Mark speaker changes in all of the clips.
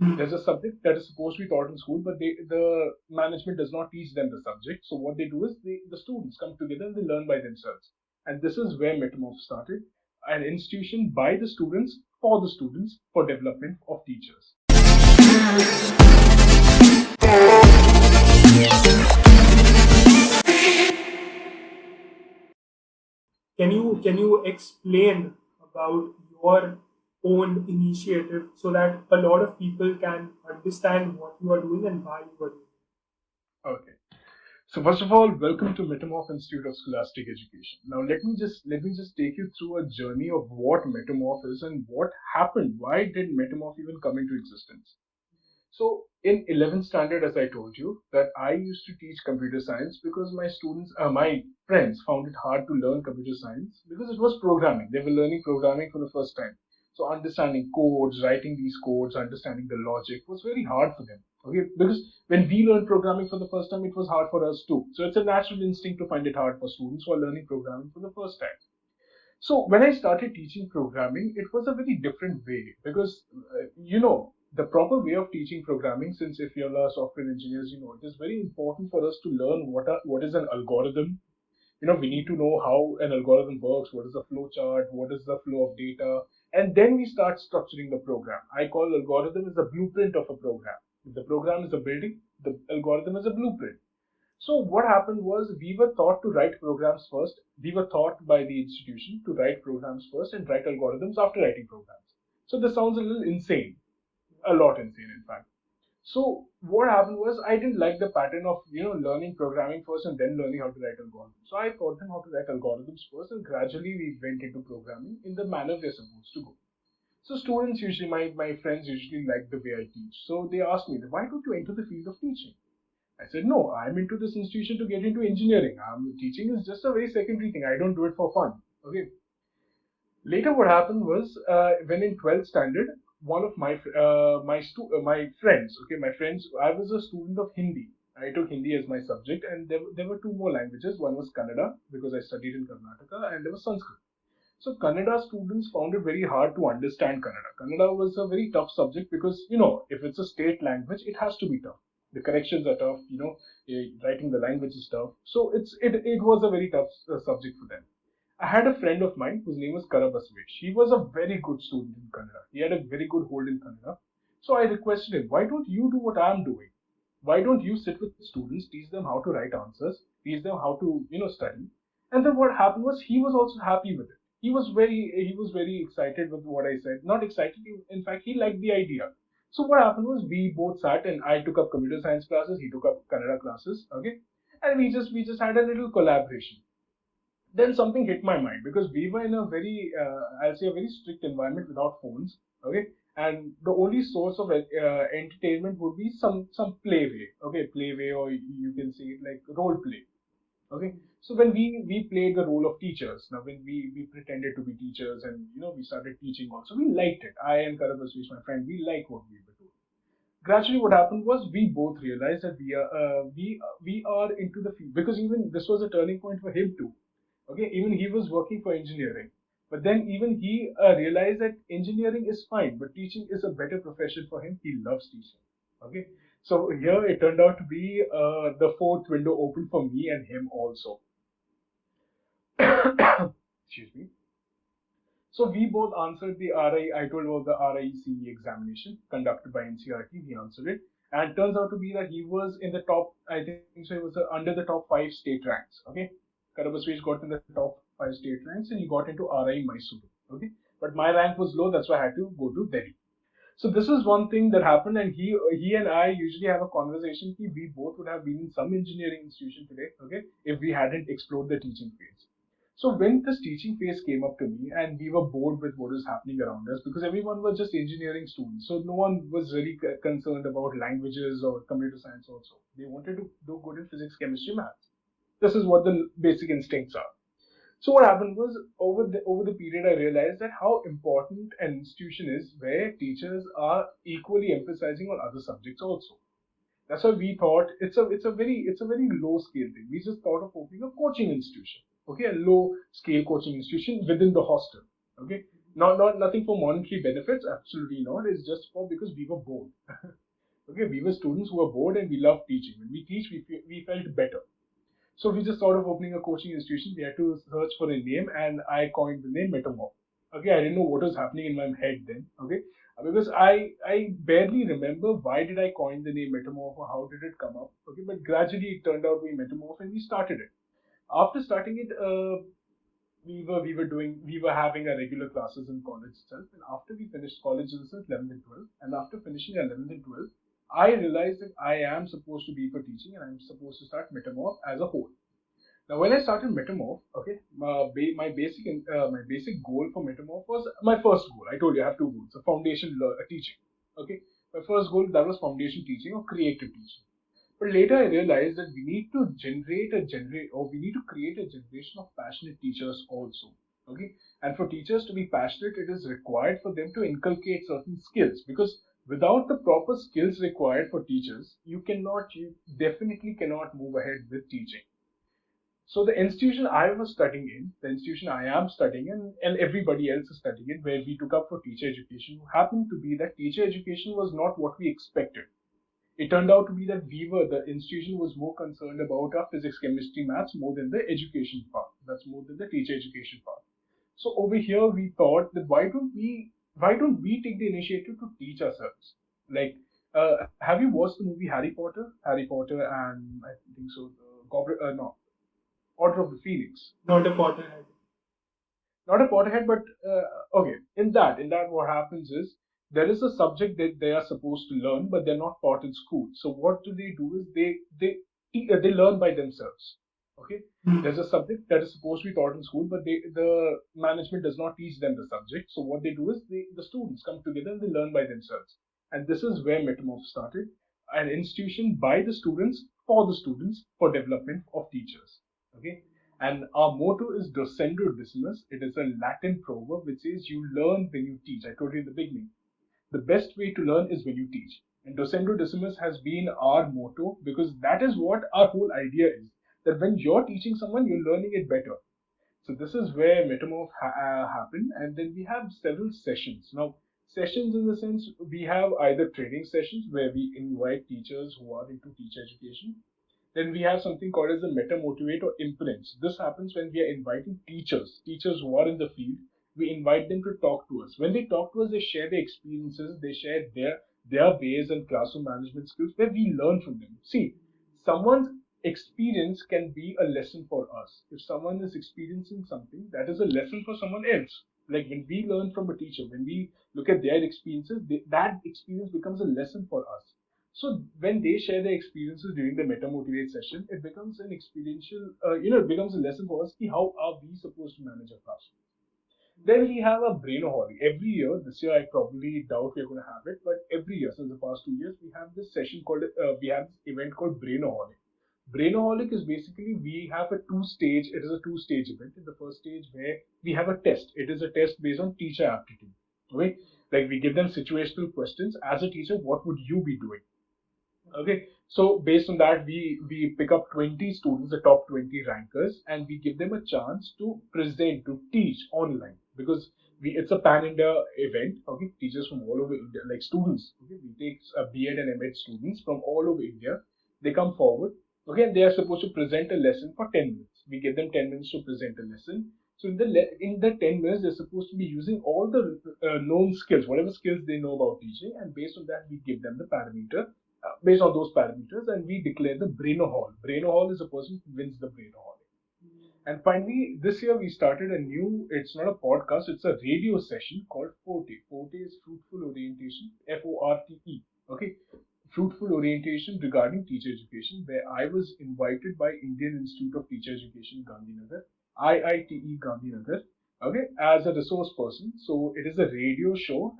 Speaker 1: There's a subject that is supposed to be taught in school, but the management does not teach them the subject. So what they do is the students come together and they learn by themselves. And this is where Metamorph started, an institution by the students, for the students, for development of teachers.
Speaker 2: Can you explain about your own initiative so that a lot of people can understand what you are doing and why you are doing
Speaker 1: Okay. So first of all, welcome to Metamorph Institute of Scholastic Education. Now let me just take you through a journey of what Metamorph is and what happened. Why did Metamorph even come into existence? So in 11th standard, as I told you, that I used to teach computer science because my friends found it hard to learn computer science because it was programming. They were learning programming for the first time. So understanding codes, writing these codes, understanding the logic was very hard for them. Okay, because when we learned programming for the first time, it was hard for us too. So it's a natural instinct to find it hard for students who are learning programming for the first time. So when I started teaching programming, it was a very different way because the proper way of teaching programming. Since if you're a software engineers, it is very important for us to learn what is an algorithm. We need to know how an algorithm works. What is the flow chart? What is the flow of data? And then we start structuring the program. I call algorithm as the blueprint of a program. If the program is a building, the algorithm is a blueprint. So what happened was we were taught to write programs first. We were taught by the institution to write programs first and write algorithms after writing programs. So this sounds a little insane, a lot insane, in fact. So what happened was I didn't like the pattern of learning programming first and then learning how to write algorithms. So I taught them how to write algorithms first, and gradually we went into programming in the manner they're supposed to go. So students usually, my friends usually like the way I teach. So they asked me, why don't you enter the field of teaching? I said, no, I'm into this institution to get into engineering. Teaching is just a very secondary thing. I don't do it for fun. Okay. Later, what happened was when in 12th standard, one of my friends, okay, my friends, I was a student of Hindi. I took Hindi as my subject, and there were two more languages. One was Kannada because I studied in Karnataka, and there was Sanskrit. So Kannada students found it very hard to understand Kannada. Kannada was a very tough subject because if it's a state language, it has to be tough. The corrections are tough. Writing the language is tough. So it was a very tough subject for them. I had a friend of mine whose name was Karabasvesh. He was a very good student in Kannada. He had a very good hold in Kannada. So I requested him, why don't you do what I'm doing? Why don't you sit with students, teach them how to write answers, teach them how to, study? And then what happened was he was also happy with it. He was very excited with what I said. Not excited, in fact, he liked the idea. So what happened was we both sat and I took up computer science classes, he took up Kannada classes, okay? And we just had a little collaboration. Then something hit my mind because we were in a very I'll say a very strict environment without phones, okay, and the only source of entertainment would be some playway, okay, playway, or you can say it like role play, okay. So when we played the role of teachers, now when we pretended to be teachers, and we started teaching also, we liked it. I and Karabasvish, my friend, we liked what we were doing. Gradually what happened was we both realized that we are into the field, because even this was a turning point for him too. Okay, even he was working for engineering, but then even he realized that engineering is fine, but teaching is a better profession for him. He loves teaching. Okay, so here it turned out to be the fourth window open for me and him also. Excuse me. So we both answered the RI. I told about the RICE examination conducted by NCRT. We answered it, and it turns out to be that he was in the top. I think so. He was under the top five state ranks. Okay, Karabaswich got in the top five state ranks, and he got into RI Mysuru. Okay, but my rank was low. That's why I had to go to Delhi. So this is one thing that happened, and he and I usually have a conversation. We both would have been in some engineering institution today. Okay, if we hadn't explored the teaching phase. So when this teaching phase came up to me, and we were bored with what was happening around us, because everyone was just engineering students, so no one was really concerned about languages or computer science also. They wanted to do good in physics, chemistry, maths. This is what the basic instincts are. So what happened was over the period I realized that how important an institution is where teachers are equally emphasizing on other subjects also. That's why we thought it's a very low scale thing. We just thought of opening a coaching institution, okay, a low scale coaching institution within the hostel, okay. Not nothing for monetary benefits. Absolutely not. It's just for because we were bored. Okay, we were students who were bored and we loved teaching. When we teach, we felt better. So we just thought of opening a coaching institution. We had to search for a name, and I coined the name Metamorph. Okay, I didn't know what was happening in my head then. Okay, because I barely remember why did I coin the name Metamorph or how did it come up. Okay, but gradually it turned out to be Metamorph, and we started it. After starting it, we were having our regular classes in college itself, and after we finished college, this is 11th and 12th, and after finishing 11th and 12th, I realized that I am supposed to be for teaching, and I'm supposed to start Metamorph as a whole. Now, when I started Metamorph, okay, my basic goal for Metamorph was my first goal. I told you I have two goals: a foundation teaching. Okay, my first goal that was foundation teaching or creative teaching. But later I realized that we need to we need to create a generation of passionate teachers also. Okay, and for teachers to be passionate, it is required for them to inculcate certain skills because without the proper skills required for teachers, you definitely cannot move ahead with teaching. So the institution I was studying in, the institution I am studying in, and everybody else is studying in, where we took up for teacher education, happened to be that teacher education was not what we expected. It turned out to be that the institution was more concerned about our physics, chemistry, maths more than the education part. That's more than the teacher education part. So over here we thought that why don't we take the initiative to teach ourselves? Like, have you watched the movie Harry Potter? Harry Potter and I think so, Goblet, no, Order of the Phoenix.
Speaker 2: Not a Potterhead.
Speaker 1: Not a Potterhead, but okay. In that, what happens is there is a subject that they are supposed to learn, but they're not taught in school. So what do? Is they learn by themselves. Okay,
Speaker 2: Hmm.
Speaker 1: there's a subject that is supposed to be taught in school, but the management does not teach them the subject. So what they do is the students come together and they learn by themselves. And this is where Metamorph started, an institution by the students for development of teachers. Okay, and our motto is Docendo Decimus. It is a Latin proverb which says you learn when you teach. I told you in the beginning. The best way to learn is when you teach. And Docendo Decimus has been our motto because that is what our whole idea is. That when you're teaching someone, you're learning it better. So this is where Metamorph happened. And then we have several sessions. Now, sessions in the sense we have either training sessions where we invite teachers who are into teacher education. Then we have something called as the meta motivate or imprints. This happens when we are inviting teachers who are in the field. We invite them to talk to us. When they talk to us, they share their experiences, they share their ways and classroom management skills where we learn from them. See, someone's experience can be a lesson for us. If someone is experiencing something, that is a lesson for someone else. Like when we learn from a teacher, when we look at their experiences, that experience becomes a lesson for us. So when they share their experiences during the Meta Motivate session, it becomes an experiential, it becomes a lesson for us. Ki how are we supposed to manage a classroom? Then we have a brainaholic. Every year, this year I probably doubt we're going to have it, but every year since the past 2 years, we have this session called, we have this event called Brainaholic. Brainaholic is basically we have it is a two-stage event. In the first stage where we have a test. It is a test based on teacher aptitude. Okay? Like we give them situational questions. As a teacher, what would you be doing? Okay, so based on that, we pick up 20 students, the top 20 rankers, and we give them a chance to present, to teach online because it's a pan India event. Okay, teachers from all over India, like students. Okay, we take a B.Ed and M.Ed students from all over India. They come forward. Okay, and they are supposed to present a lesson for 10 minutes. We give them 10 minutes to present a lesson. So in the 10 minutes, they're supposed to be using all the known skills, whatever skills they know about teaching, and based on that, we give them the parameter based on those parameters, and we declare the Braino Hall. Braino Hall is the person who wins the Braino Hall. And finally, this year we started a new, it's not a podcast, it's a radio session called Forte. Forte is Fruitful Orientation, FORTE. Okay. Fruitful Orientation regarding teacher education, where I was invited by Indian Institute of Teacher Education, Gandhinagar, IITE Gandhinagar, okay, as a resource person. So it is a radio show.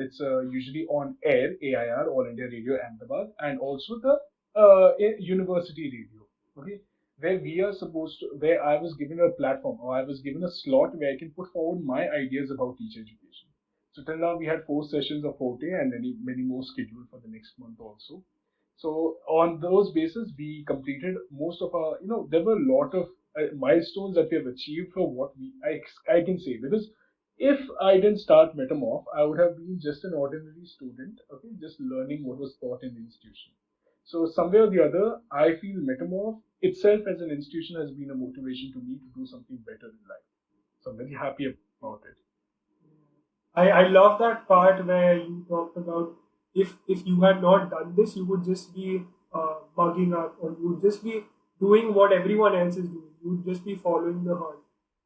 Speaker 1: It's usually on air, AIR, All India Radio Ahmedabad, and also the university radio. Okay, where I was given a platform or I was given a slot where I can put forward my ideas about teacher education. So till now we had 4 sessions of Forte and many more scheduled for the next month also. So on those basis, we completed most of our, there were a lot of milestones that we have achieved for what I can say because If I didn't start Metamorph, I would have been just an ordinary student, okay, just learning what was taught in the institution. So somewhere or the other, I feel Metamorph itself as an institution has been a motivation to me to do something better in life. So I'm very happy about it.
Speaker 2: I love that part where you talked about if you had not done this, you would just be bugging up, or you would just be doing what everyone else is doing. You would just be following the herd.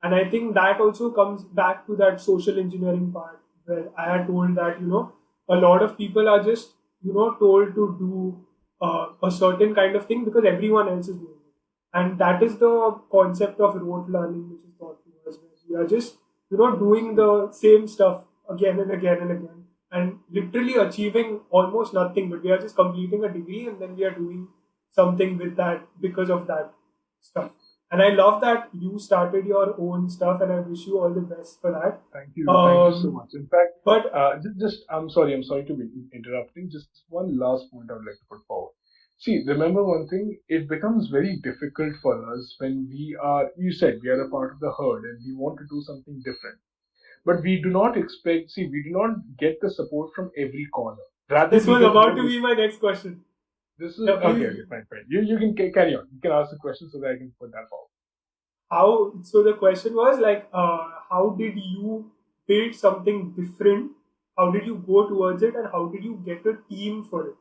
Speaker 2: And I think that also comes back to that social engineering part where I had told that, a lot of people are just, told to do a certain kind of thing because everyone else is doing it. And that is the concept of rote learning, which is taught to us, where we are just, doing the same stuff again and again and again, and literally achieving almost nothing, but we are just completing a degree and then we are doing something with that because of that stuff. And I love that you started your own stuff, and I wish you all the best for that.
Speaker 1: Thank you so much. In fact,
Speaker 2: But
Speaker 1: I'm sorry to be interrupting. Just one last point I would like to put forward. See, remember one thing, it becomes very difficult for us when we are, you said, we are a part of the herd and we want to do something different. But we do not expect, see, we do not get the support from every corner. Rather,
Speaker 2: this
Speaker 1: we
Speaker 2: was
Speaker 1: get
Speaker 2: about
Speaker 1: more.
Speaker 2: to be my next question.
Speaker 1: This is
Speaker 2: Yeah,
Speaker 1: okay,
Speaker 2: please.
Speaker 1: okay, fine, fine. You can carry on. You can ask the question so that I can put that forward.
Speaker 2: How? So the question was like, how did you build something different? How did you go towards it, and how did you get a team for it?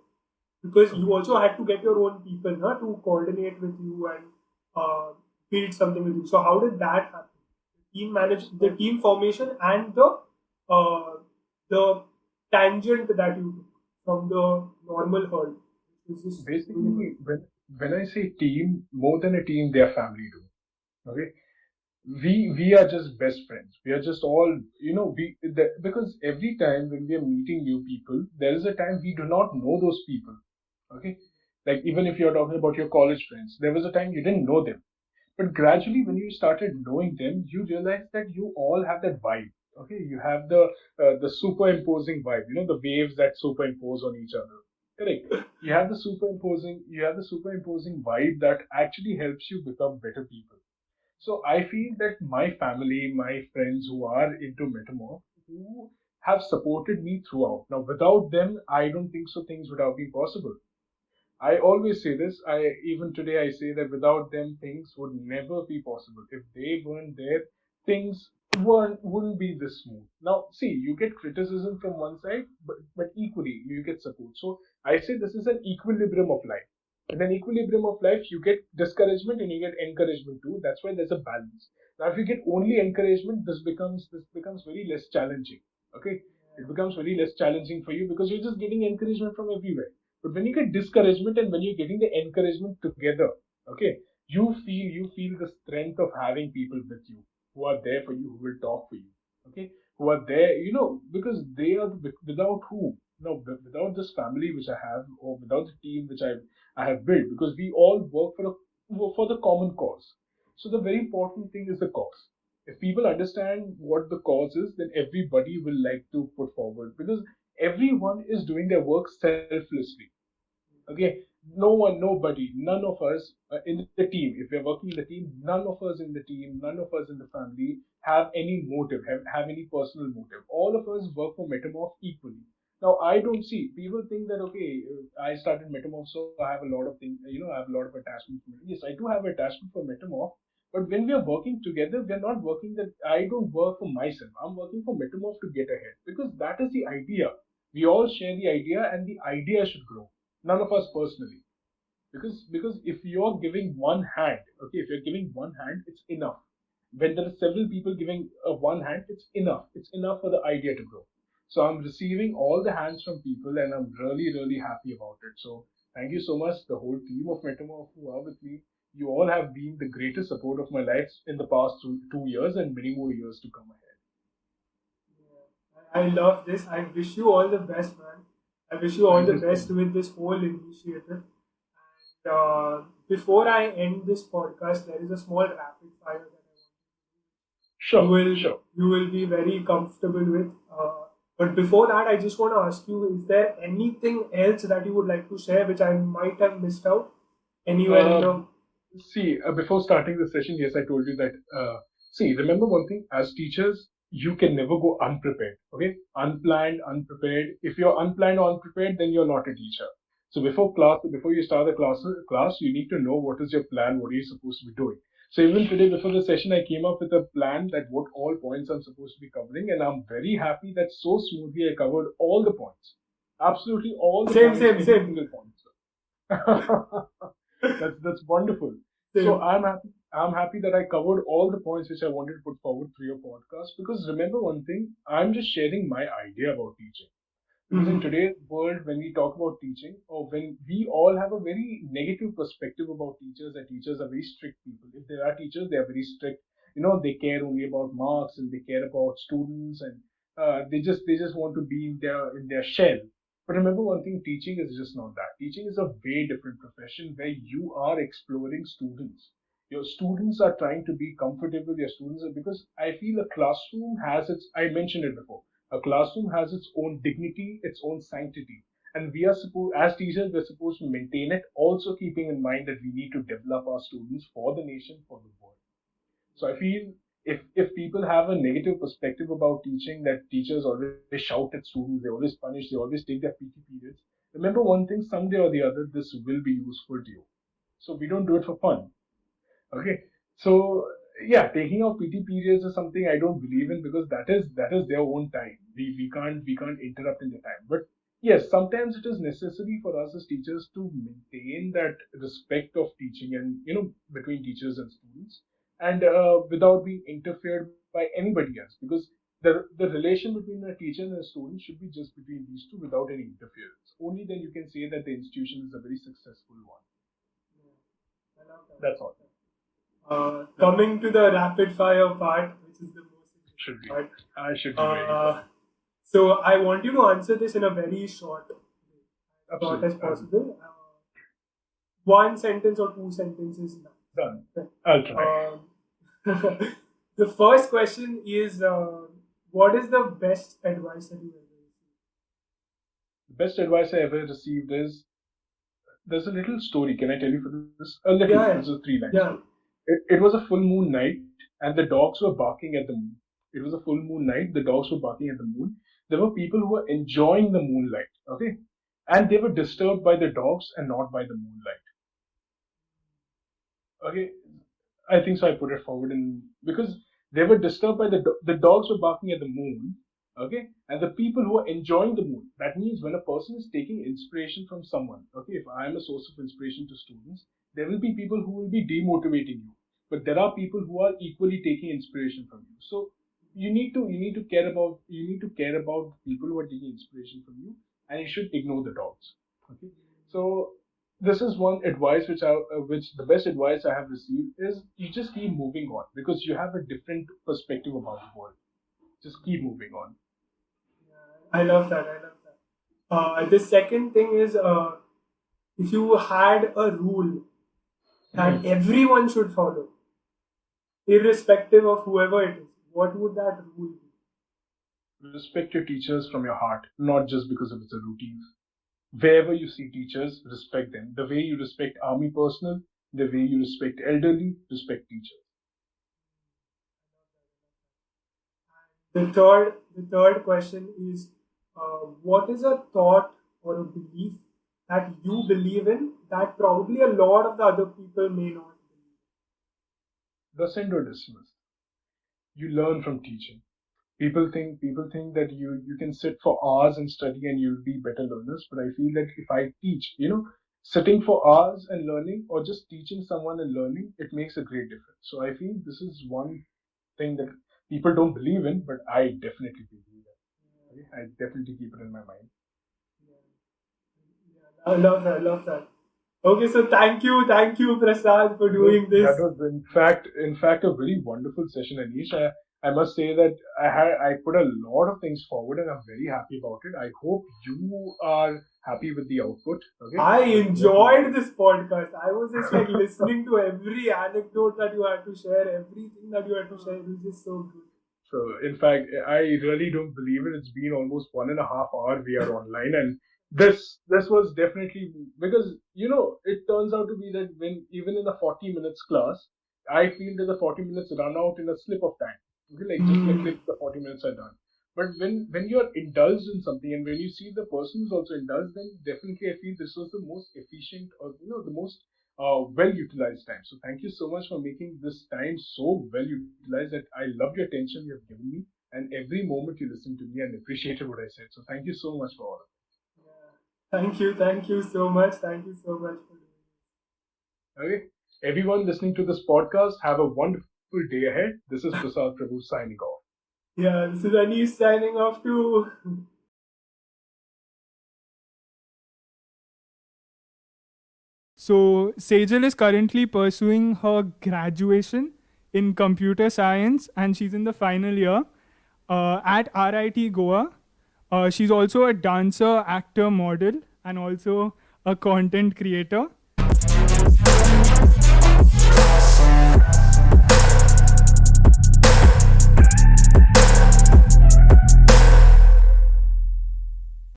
Speaker 2: Because you
Speaker 1: Okay.
Speaker 2: also had to get your own people, na, to coordinate with you and uh, build something with you. So how did that happen? The
Speaker 1: So
Speaker 2: team formation, and uh, the tangent that you took from the normal herd, which is just doing it.
Speaker 1: basically, when I say team, more than a team, they are family too. Okay, we are just best friends. We are just all, because every time when we are meeting new people, there is a time we do not know those people. Okay, like even if you're talking about your college friends, there was a time you didn't know them. But gradually, when you started knowing them, you realize that you all have that vibe. Okay, you have the superimposing vibe. You know, the waves that superimpose on each other. Correct. You have the superimposing vibe that actually helps you become better people. So I feel that my family, my friends who are into Metamorph, who have supported me throughout. Now, without them, I don't think so things would have been possible. I always say this. I even today I say that without them things would never be possible. If they weren't there, things wouldn't be this smooth. Now, see, you get criticism from one side, but equally you get support. So I say this is an equilibrium of life. In an equilibrium of life, you get discouragement and you get encouragement too. That's why there's a balance. Now, if you get only encouragement, this becomes very less challenging. Okay, it becomes very less challenging for you because you're just getting encouragement from everywhere. But when you get discouragement and when you're getting the encouragement together, okay, you feel the strength of having people with you who are there for you, who will talk for you, okay, who are there, because they are without whom, without this family which I have, or without the team which I have built, because we all work for the common cause. So the very important thing is the cause. If people understand what the cause is, then everybody will like to put forward because everyone is doing their work selflessly. Okay, no one, nobody, none of us in the team, if we're working in the team, none of us in the team, none of us in the family have any motive, have any personal motive. All of us work for Metamorph equally. Now, I don't see people think that, okay, I started Metamorph, so I have a lot of things, I have a lot of attachment. Yes, I do have attachment for Metamorph, but when we are working together, we're not working that I don't work for myself. I'm working for Metamorph to get ahead because that is the idea. We all share the idea and the idea should grow, none of us personally, because if you're giving one hand, okay, if you're giving one hand, it's enough. When there are several people giving one hand, it's enough for the idea to grow. So I'm receiving all the hands from people and I'm really really happy about it. So thank you so much, the whole team of Metamorph who are with me. You all have been the greatest support of my life in the past 2 years and many more years to come ahead.
Speaker 2: Yeah. I love this. I wish you all the best, man. I wish you all
Speaker 1: Thank
Speaker 2: the
Speaker 1: you so
Speaker 2: best
Speaker 1: much.
Speaker 2: with this whole initiative. And before I end this podcast, there is a small rapid fire that I want. You
Speaker 1: Sure,
Speaker 2: will
Speaker 1: sure.
Speaker 2: you will be very comfortable with. But before that, I just want to ask you: is there anything else that you would like to share which I might have missed out anywhere in
Speaker 1: uh,
Speaker 2: the?
Speaker 1: See, before starting the session, yes, I told you that. See, remember one thing: as teachers, you can never go unprepared. Okay, unplanned, unprepared. If you're unplanned or unprepared, then you're not a teacher. So before you start the class, you need to know what is your plan, what are you supposed to be doing. So even today, before the session, I came up with a plan that what all points I'm supposed to be covering, and I'm very happy that so smoothly I covered all the points, absolutely all the
Speaker 2: Same,
Speaker 1: points,
Speaker 2: same,
Speaker 1: every
Speaker 2: same.
Speaker 1: single point. That's wonderful. So
Speaker 2: Same.
Speaker 1: I'm happy. I'm happy that I covered all the points which I wanted to put forward through your podcast. Because remember one thing, I'm just sharing my idea about teaching. Because in
Speaker 2: Mhm.
Speaker 1: today's world, when we talk about teaching, or when we all have a very negative perspective about teachers, that teachers are very strict people. If there are teachers, they are very strict. They care only about marks and they care about students, and they just want to be in their shell. But remember one thing, teaching is just not that. Teaching is a way different profession where you are exploring students. Your students are trying to be comfortable. Your students are, because I feel a classroom has its, I mentioned it before, a classroom has its own dignity, its own sanctity. And we are supposed, as teachers, we're supposed to maintain it, also keeping in mind that we need to develop our students for the nation, for the world. So I feel if people have a negative perspective about teaching, that teachers always shout at students, they always punish, they always take their PT periods. Remember one thing, someday or the other, this will be useful to you. So we don't do it for fun. Okay, so yeah, taking off PT periods is something I don't believe in, because that is their own time. We can't interrupt in the time. But yes, sometimes it is necessary for us as teachers to maintain that respect of teaching, and between teachers and students, and without being interfered by anybody else, because the relation between a teacher and a student should be just between these two without any interference. Only then you can say that the institution is a very successful one.
Speaker 2: I love that.
Speaker 1: That's all. That's all.
Speaker 2: Coming to the rapid fire part, which is the most
Speaker 1: Should
Speaker 2: interesting
Speaker 1: be.
Speaker 2: part.
Speaker 1: I should be ready for
Speaker 2: Uh,
Speaker 1: that.
Speaker 2: so I want you to answer this in a very short as
Speaker 1: Absolutely.
Speaker 2: possible. One sentence or two sentences
Speaker 1: Done.
Speaker 2: max.
Speaker 1: I'll try.
Speaker 2: Um, the first question is, what is the best advice that you ever received?
Speaker 1: The best advice I ever received is, there's a little story. Can I tell you for this? A little. This is a
Speaker 2: Yeah,
Speaker 1: three-line story.
Speaker 2: yeah.
Speaker 1: It was a full moon night, and the dogs were barking at the moon. It was a full moon night. The dogs were barking at the moon. There were people who were enjoying the moonlight. Okay, and they were disturbed by the dogs and not by the moonlight. Okay, I think so. I put it forward in, because they were disturbed by the dogs were barking at the moon. Okay, and the people who are enjoying the moon. That means when a person is taking inspiration from someone. Okay, if I am a source of inspiration to students, there will be people who will be demotivating you, but there are people who are equally taking inspiration from you. So you need to care about people who are taking inspiration from you, and you should ignore the dogs. Okay, so this is one advice which the best advice I have received is, you just keep moving on, because you have a different perspective about the world. Just keep moving on.
Speaker 2: Yeah, I love that. I love that. The second thing is, if you had a rule that
Speaker 1: Mhm.
Speaker 2: everyone should follow, irrespective of whoever it is, what would that rule be?
Speaker 1: Respect your teachers from your heart, not just because of it's a routine. Wherever you see teachers, respect them. The way you respect army personnel, the way you respect elderly, respect teachers.
Speaker 2: The third question is, what is a thought or a belief that you believe in that probably a lot of the other people may not believe?
Speaker 1: Doesn't or dismiss. You learn from teaching. People think that you can sit for hours and study and you'll be better learners. But I feel that if I teach, sitting for hours and learning, or just teaching someone and learning, it makes a great difference. So I feel this is one thing that people don't believe in, but I definitely believe in. Okay? I definitely keep it in my mind.
Speaker 2: Yeah, I love that. I love that. Okay, so thank you, Prasad, for
Speaker 1: That was
Speaker 2: doing
Speaker 1: that
Speaker 2: this.
Speaker 1: was in fact a very wonderful session, Anish. I must say that I put a lot of things forward, and I'm very happy about it. I hope you are happy with the output. Okay,
Speaker 2: I
Speaker 1: with what you
Speaker 2: enjoyed this podcast. I was just like listening to every anecdote that you had to share, everything that you had to share. It was just so
Speaker 1: So, in fact, I really don't believe it. It's been almost 1.5 hours we are online, and this was definitely, because it turns out to be that when even in a 40 minutes class, I feel that the 40 minutes run out in a slip of time. Okay, like just like
Speaker 2: Hmm.
Speaker 1: if the 40 minutes are done. But when you're indulged in something and when you see the person is also indulged, then definitely I feel this was the most efficient or the most well utilized time. So thank you so much for making this time so well utilized that I love your attention you have given me and every moment you listened to me and appreciated what I said. So thank you so much for all of
Speaker 2: Yeah. Thank you so much. Thank you so much for doing
Speaker 1: it. Okay. Everyone listening to this podcast, have a wonderful day ahead. This is Prasad Prabhu signing off.
Speaker 2: this. Yeah, this is Anis signing off too. So, Sejal is currently pursuing her graduation in computer science and she's in the final year at RIT Goa. She's also a dancer, actor, model, and also a content creator.